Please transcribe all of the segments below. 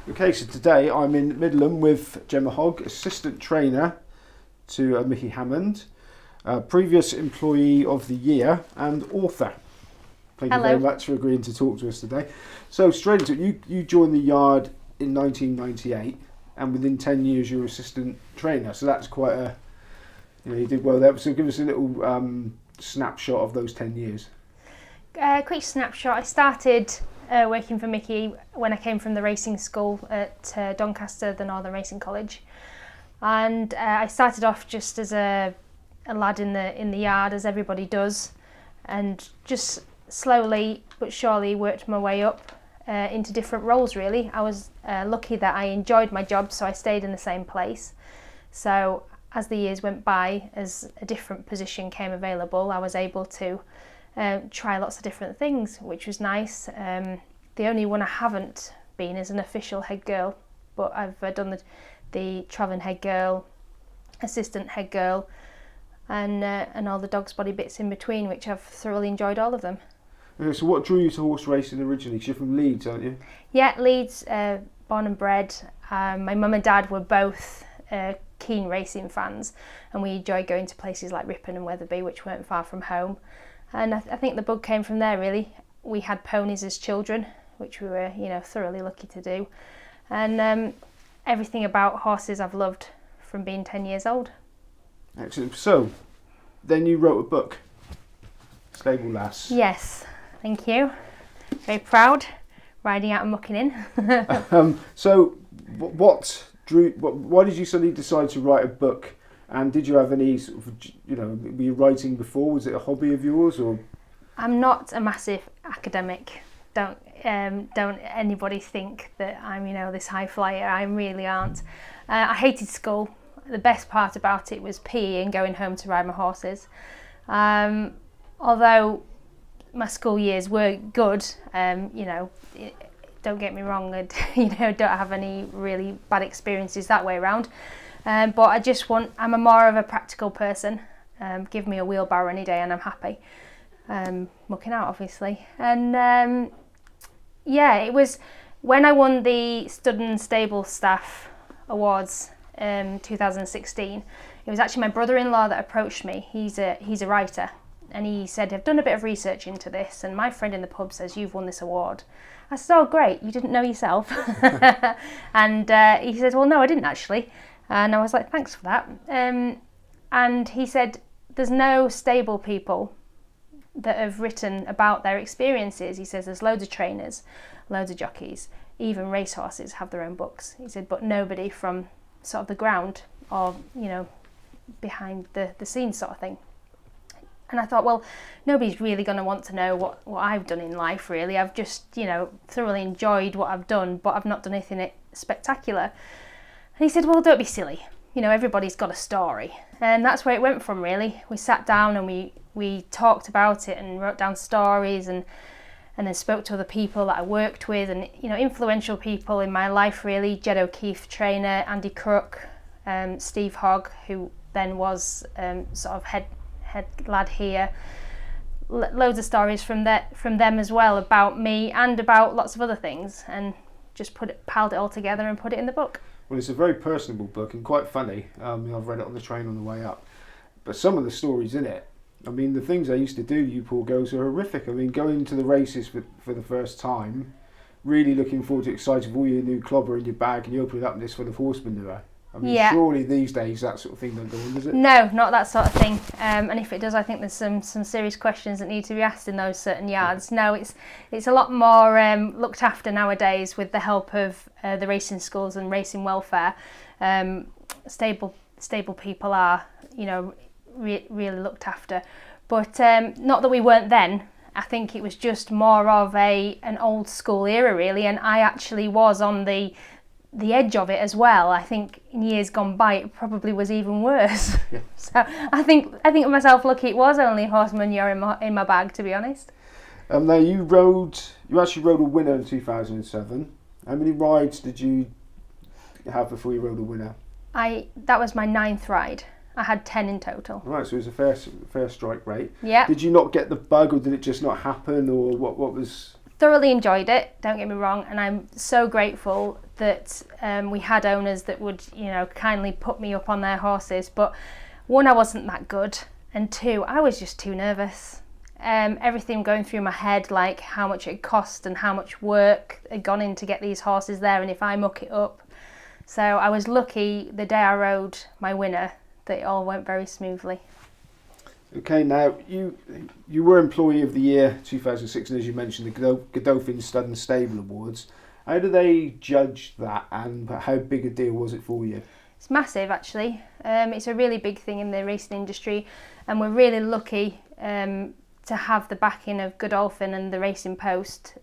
Okay, so today I'm in Midland with Gemma Hogg, assistant trainer to Mick Hammond, previous employee of the year and author. Thank you very much for agreeing to talk to us today. So straight into it, you joined the yard in 1998 and within 10 years you were assistant trainer, so that's quite a, you did well there. So give us a little snapshot of those 10 years. Quick snapshot. I started working for Mickey when I came from the racing school at Doncaster, the Northern Racing College, and I started off just as a lad in the yard, as everybody does, and just slowly but surely worked my way up into different roles. Really, I was lucky that I enjoyed my job, so I stayed in the same place. So as the years went by, as a different position came available, I was able to try lots of different things, which was nice. The only one I haven't been is an official head girl, but I've done the travelling head girl, assistant head girl, and all the dog's body bits in between, which I've thoroughly enjoyed all of them. Okay, so what drew you to horse racing originally? 'Cause you're from Leeds, aren't you? Yeah, Leeds, born and bred. My mum and dad were both keen racing fans, and we enjoyed going to places like Ripon and Wetherby, which weren't far from home. And I think the bug came from there, really. We had ponies as children, which we were, thoroughly lucky to do. And everything about horses I've loved from being 10 years old. Excellent. So, then you wrote a book, Stable Lass. Yes, thank you. Very proud, riding Out Mucking In. So, why did you suddenly decide to write a book? And did you have any sort of, were you writing before? Was it a hobby of yours, or? I'm not a massive academic. Don't anybody think that I'm, this high flyer. I really aren't. I hated school. The best part about it was PE and going home to ride my horses. Although my school years were good, don't get me wrong, don't have any really bad experiences that way around. But I'm more of a practical person. Give me a wheelbarrow any day and I'm happy. Mucking out, obviously. And it was when I won the Stud and Stable Staff Awards in 2016. It was actually my brother-in-law that approached me. He's a writer, and he said, "I've done a bit of research into this, and my friend in the pub says you've won this award." I said, "Oh, great! You didn't know yourself?" And he said, "Well, no, I didn't actually." And I was like, "Thanks for that." And he said, "There's no stable people that have written about their experiences." He says, "There's loads of trainers, loads of jockeys, even racehorses have their own books." He said, "But nobody from sort of the ground or, behind the scenes sort of thing." And I thought, well, nobody's really going to want to know what I've done in life, really. I've just, thoroughly enjoyed what I've done, but I've not done anything spectacular. And he said, "Well, don't be silly. Everybody's got a story." And that's where it went from, really. We sat down and we talked about it and wrote down stories and then spoke to other people that I worked with and, influential people in my life, really. Jed O'Keefe, trainer, Andy Crook, Steve Hogg, who then was sort of head lad here. Loads of stories from them as well about me and about lots of other things, and just piled it all together and put it in the book. Well, it's a very personable book and quite funny. I've read it on the train on the way up. But some of the stories in it, the things I used to do, you poor girls, are horrific. Going to the races for the first time, really looking forward to, excited with all your new clobber in your bag, and you open it up and it's full of horse manure. Surely these days that sort of thing don't go on, does it? No, not that sort of thing. And if it does, I think there's some serious questions that need to be asked in those certain yards. No, it's a lot more looked after nowadays with the help of the racing schools and racing welfare. Stable people are, really looked after. But not that we weren't then. I think it was just more of an old school era, really, and I actually was on the edge of it as well. I think in years gone by it probably was even worse. Yeah. So I think myself lucky it was only horse manure in my bag, to be honest. Now you actually rode a winner in 2007. How many rides did you have before you rode a winner? That was my 9th ride. I had 10 in total. Right, so it was a fair strike rate. Yeah. Did you not get the bug, or did it just not happen, or what was? thoroughly enjoyed it, don't get me wrong, and I'm so grateful that we had owners that would, kindly put me up on their horses. But one, I wasn't that good, and two, I was just too nervous. Everything going through my head, like how much it cost and how much work had gone in to get these horses there, and if I muck it up. So I was lucky the day I rode my winner that it all went very smoothly. Okay, now you were Employee of the Year 2016, as you mentioned, the Godolphin Stud and Stable Awards. How do they judge that, and how big a deal was it for you? It's massive, actually. It's a really big thing in the racing industry, and we're really lucky to have the backing of Godolphin and the Racing Post,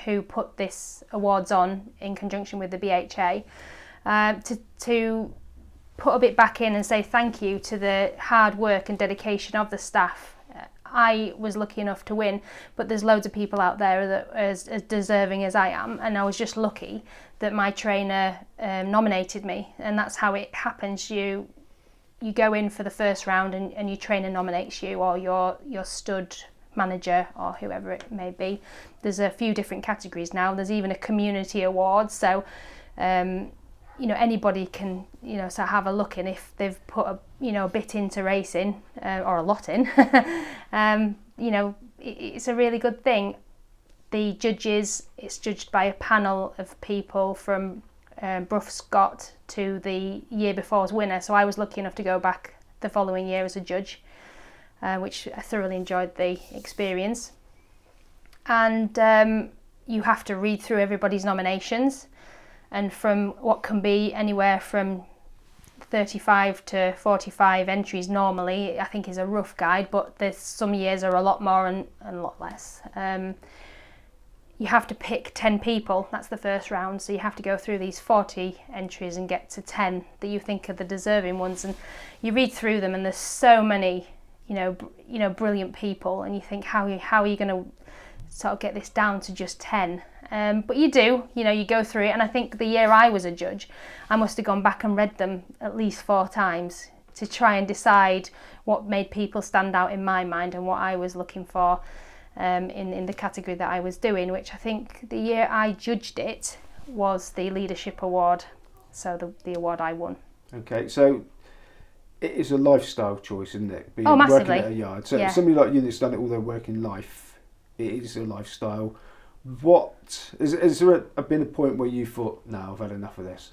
who put this awards on in conjunction with the BHA, to put a bit back in and say thank you to the hard work and dedication of the staff. I was lucky enough to win, but there's loads of people out there that are as deserving as I am, and I was just lucky that my trainer nominated me, and that's how it happens. You go in for the first round and your trainer nominates you, or your stud manager, or whoever it may be. There's a few different categories now. There's even a community award, so anybody can so have a look in if they've put a bit into racing, or a lot in. It's a really good thing. The judges, it's judged by a panel of people from Brough Scott to the year before's winner, so I was lucky enough to go back the following year as a judge, which I thoroughly enjoyed the experience. And you have to read through everybody's nominations, and from what can be anywhere from 35 to 45 entries normally, I think is a rough guide, but there's some years are a lot more and a lot less. You have to pick 10 people, that's the first round, so you have to go through these 40 entries and get to 10 that you think are the deserving ones, and you read through them and there's so many brilliant people, and you think how are you going to sort of get this down to just 10? But you do, you go through it, and I think the year I was a judge, I must have gone back and read them at least 4 times to try and decide what made people stand out in my mind and what I was looking for in the category that I was doing, which I think the year I judged it was the Leadership Award, so the award I won. Okay, so it is a lifestyle choice, isn't it? Massively. Working at a yard. So yeah. Somebody like you that's done it all their working life, it is a lifestyle. What is there been a point where you thought, no, I've had enough of this?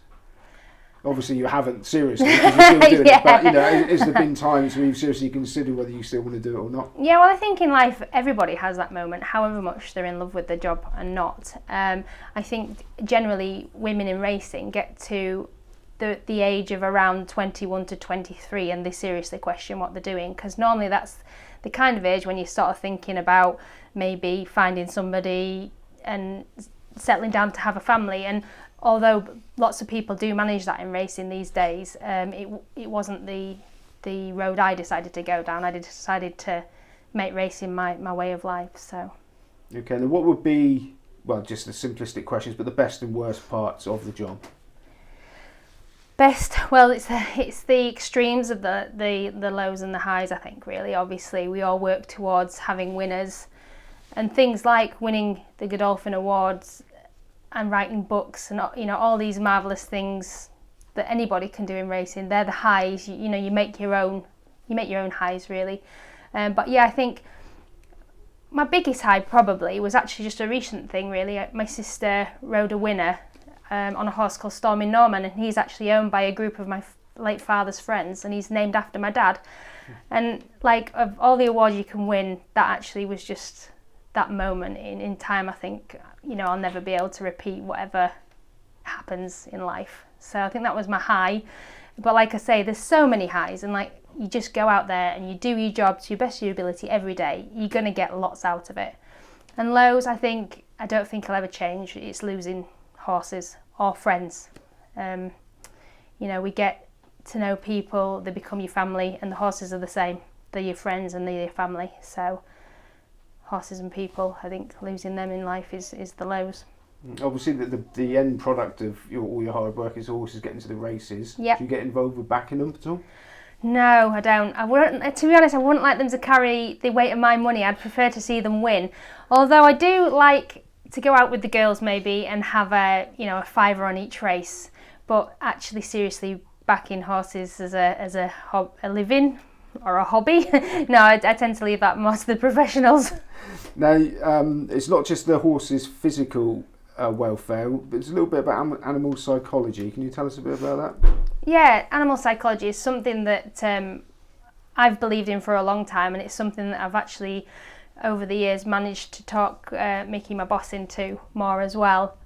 Obviously you haven't, seriously, because you're still doing it, but has there been times where you've seriously considered whether you still want to do it or not? Yeah, well, I think in life everybody has that moment, however much they're in love with their job and not. I think generally women in racing get to the age of around 21 to 23 and they seriously question what they're doing, because normally that's the kind of age when you start thinking about maybe finding somebody and settling down to have a family. And although lots of people do manage that in racing these days, it wasn't the road I decided to go down. I decided to make racing my way of life. So. Okay, and what would be, well, just the simplistic questions, but the best and worst parts of the job? Best, well, it's the extremes of the lows and the highs, I think, really. Obviously, we all work towards having winners, and things like winning the Godolphin Awards and writing books and all these marvellous things that anybody can do in racing. They're the highs. You make your own highs, really. But yeah, I think my biggest high probably was actually just a recent thing, really. My sister rode a winner on a horse called Stormy Norman, and he's actually owned by a group of my late father's friends, and he's named after my dad. And like, of all the awards you can win, that actually was just that moment in time. I think I'll never be able to repeat whatever happens in life. So I think that was my high. But like I say, there's so many highs, and like, you just go out there and you do your job to your best of your ability every day. You're going to get lots out of it. And lows, I don't think I'll ever change. It's losing horses or friends. We get to know people, they become your family, and the horses are the same. They're your friends and they're your family. So horses and people, I think losing them in life is the lows. Obviously the end product of all your hard work is horses getting to the races. Yep. Do you get involved with backing them at all? No, I don't. I wouldn't, to be honest, I wouldn't like them to carry the weight of my money. I'd prefer to see them win. Although I do like to go out with the girls maybe and have a fiver on each race, but actually seriously backing horses as a living or a hobby. No, I tend to leave that most to the professionals. Now, it's not just the horse's physical welfare, but it's a little bit about animal psychology. Can you tell us a bit about that? Yeah, animal psychology is something that I've believed in for a long time, and it's something that I've actually over the years managed to talk Mickey, my boss, into more as well.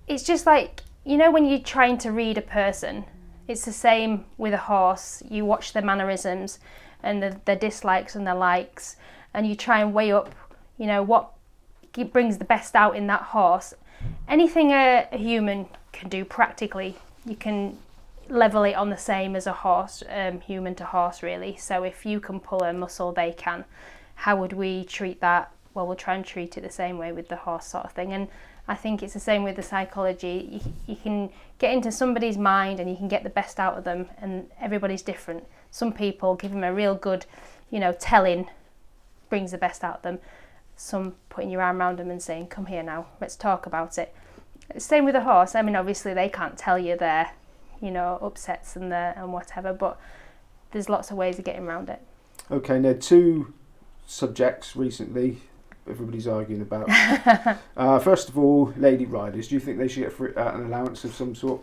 It's just like, when you're trying to read a person, it's the same with a horse. You watch their mannerisms and their dislikes and their likes, and you try and weigh up, what brings the best out in that horse. Anything a human can do practically, you can level it on the same as a horse, human to horse really. So if you can pull a muscle, they can. How would we treat that? Well, we'll try and treat it the same way with the horse sort of thing. And I think it's the same with the psychology. You can get into somebody's mind and you can get the best out of them, and everybody's different. Some people give them a real good, telling brings the best out of them. Some putting your arm around them and saying, come here now, let's talk about it. Same with a horse. I mean, obviously they can't tell you their, upsets and whatever, but there's lots of ways of getting around it. Okay, now 2 subjects recently everybody's arguing about. First of all, lady riders. Do you think they should get an allowance of some sort?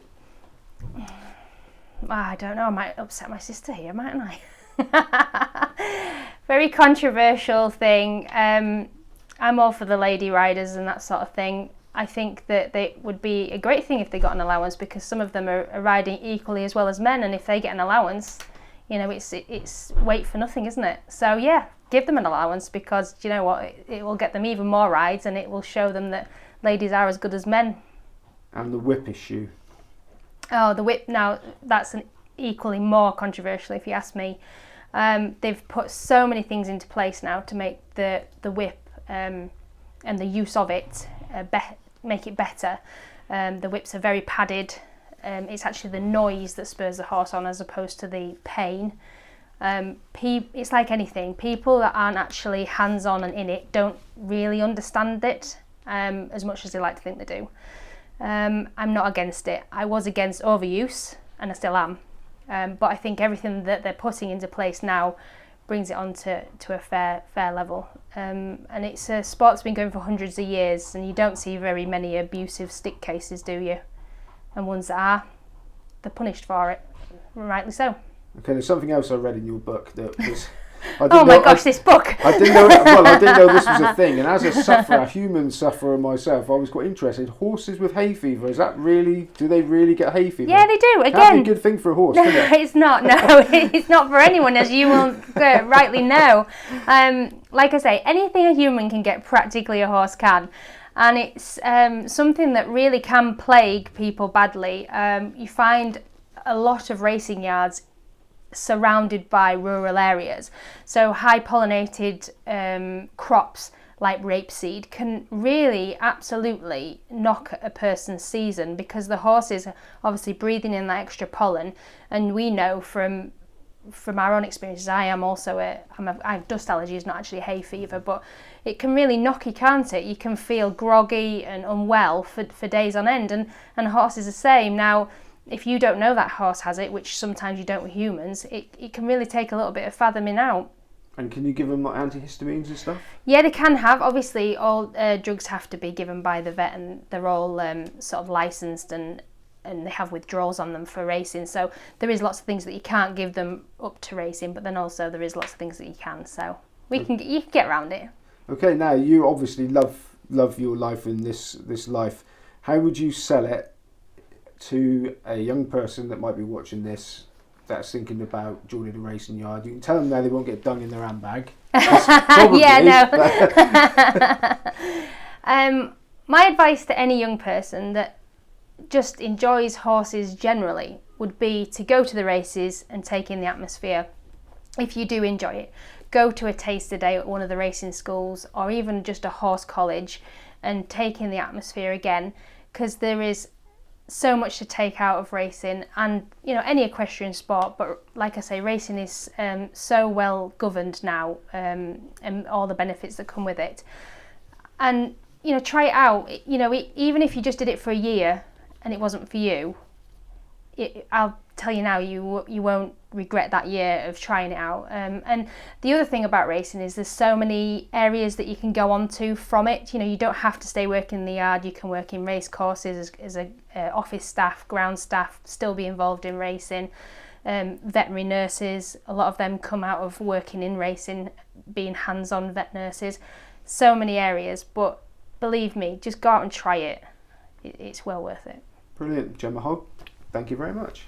I don't know. I might upset my sister here, mightn't I? Very controversial thing. I'm all for the lady riders and that sort of thing. I think that they would be a great thing if they got an allowance, because some of them are riding equally as well as men, and if they get an allowance, it's weight for nothing, isn't it? So yeah, give them an allowance, because do you know what? It will get them even more rides, and it will show them that ladies are as good as men. And the whip issue. Oh, the whip. Now that's an equally more controversial, if you ask me. They've put so many things into place now to make the whip and the use of it make it better. The whips are very padded. It's actually the noise that spurs the horse on as opposed to the pain. It's like anything. People that aren't actually hands-on and in it don't really understand it as much as they like to think they do. I'm not against it. I was against overuse, and I still am. But I think everything that they're putting into place now brings it on to a fair level. And it's a sport that's been going for hundreds of years, and you don't see very many abusive stick cases, do you? And ones that are, they're punished for it, rightly so. Okay, there's something else I read in your book that was... this book! I didn't know this was a thing, and as a human sufferer myself, I was quite interested. Horses with hay fever, do they really get hay fever? Yeah, they do, again. That'd be a good thing for a horse, isn't it? It's not, no, it's not for anyone, as you will rightly know. Like I say, anything a human can get, practically a horse can. And it's something that really can plague people badly. You find a lot of racing yards surrounded by rural areas, so high pollinated crops like rapeseed can really absolutely knock a person's season, because the horses are obviously breathing in that extra pollen, and we know from our own experiences, I have dust allergies, not actually hay fever, but it can really knock you, can't it? You can feel groggy and unwell for days on end, and a horse is the same. Now, if you don't know that horse has it, which sometimes you don't with humans, it can really take a little bit of fathoming out. And can you give them like antihistamines and stuff? Yeah, they can have. Obviously, all drugs have to be given by the vet, and they're all sort of licensed, and they have withdrawals on them for racing. So there is lots of things that you can't give them up to racing, but then also there is lots of things that you can. So you can get around it. Okay, now you obviously love your life in this life. How would you sell it to a young person that might be watching this, that's thinking about joining a racing yard? You can tell them now they won't get dung in their handbag. Yeah, no. My advice to any young person that just enjoys horses generally would be to go to the races and take in the atmosphere. If you do enjoy it, go to a taster day at one of the racing schools, or even just a horse college, and take in the atmosphere again, because there is so much to take out of racing, and any equestrian sport, but like I say, racing is so well governed now, and all the benefits that come with it. And try it out. Even if you just did it for a year and it wasn't for you, I'll tell you now, you won't regret that year of trying it out. And the other thing about racing is there's so many areas that you can go on to from it. You don't have to stay working in the yard. You can work in race courses as a office staff, ground staff, still be involved in racing. Veterinary nurses, a lot of them come out of working in racing, being hands-on vet nurses. So many areas, but believe me, just go out and try it. It's well worth it. Brilliant. Gemma Hogg, thank you very much.